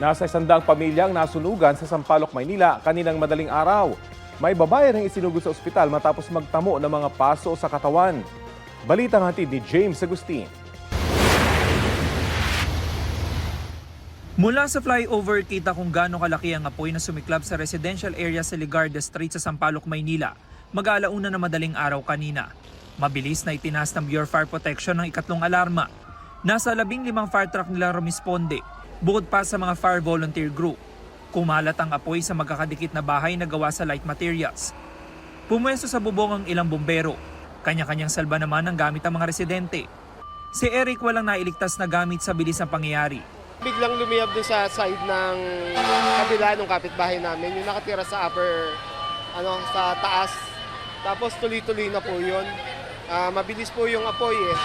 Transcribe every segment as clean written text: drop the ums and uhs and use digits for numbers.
Nasa 100 pamilyang nasunugan sa Sampaloc, Maynila kaninang madaling araw. May babae ring isinugod sa ospital matapos magtamo ng mga paso sa katawan. Balitang hatid ni James Agustin. Mula sa flyover, kita kung gaano kalaki ang apoy na sumiklab sa residential area sa Ligarda Street sa Sampaloc, Maynila. Mag-alauna na madaling araw kanina. Mabilis na itinaas ng Bureau of Fire Protection ng ikatlong alarma. Nasa 15 fire truck nila rumisponde, bukod pa sa mga fire volunteer group. Kumalat ang apoy sa magkakadikit na bahay na gawa sa light materials. Pumwesto sa bubong ang ilang bombero. Kanya-kanyang salba naman ang gamit ng mga residente. Si Eric walang nailigtas na gamit sa bilis ng pangyayari. Biglang lumiyab din sa side ng kabila ng kapitbahay namin, yung nakatira sa upper, sa taas. Tapos tuloy-tuloy na po yun. Mabilis po yung apoy eh.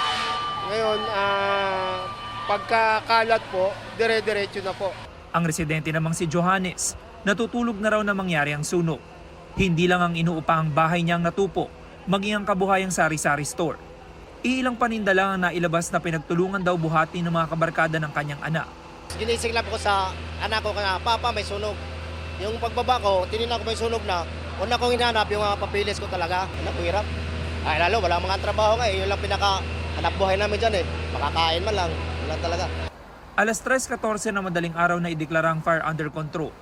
Ngayon, pagkakalat po, dire-diretso na po. Ang residente namang si Johannes, natutulog na raw na mangyari ang sunog. Hindi lang ang inuupahang bahay niyang natupo, maging ang kabuhayang sari-sari store. Iilang paninda lang ang nailabas na pinagtulungan daw buhati ng mga kabarkada ng kanyang anak. Ginising lang ko sa anak ko kaya, Papa, may sunog. Yung pagbaba ko, tinignan ko may sunog na. Una kong hinanap yung mga papilis ko talaga. Anak, hirap. Ay lalo, wala mga trabaho nga eh. Yun lang pinaka-anak buhay namin dyan eh. Makakain man lang. Wala talaga. Alas 3:14 na madaling araw na ideklara ang fire under control.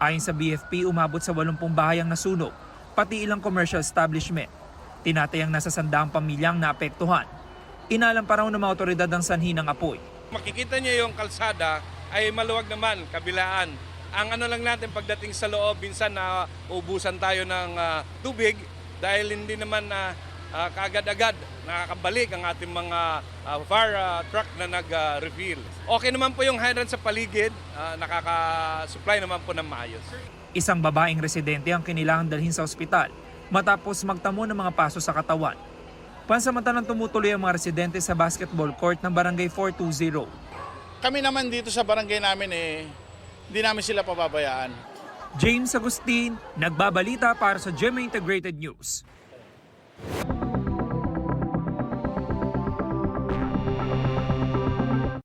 Ayon sa BFP, umabot sa 80 bahay ang nasunog, pati ilang commercial establishment. Tinatayang nasa 100 pamilyang naapektuhan. Inalam pa raw ng mga otoridad ang sanhi ng apoy. Makikita niyo yung kalsada ay maluwag naman, kabilaan. Ang lang natin pagdating sa loob, minsan na ubusan tayo ng tubig dahil hindi naman kaagad-agad nakakabalik ang ating mga fire truck na nag-refill. Okay naman po yung hydrant sa paligid, nakaka-supply naman po ng maayos. Isang babaeng residente ang kinilangan dalhin sa ospital matapos magtamo ng mga paso sa katawan. Pansamantalang tumutuloy ang mga residente sa basketball court ng Barangay 420. Kami naman dito sa barangay namin hindi namin sila pababayaan. James Agustin, nagbabalita para sa GMA Integrated News.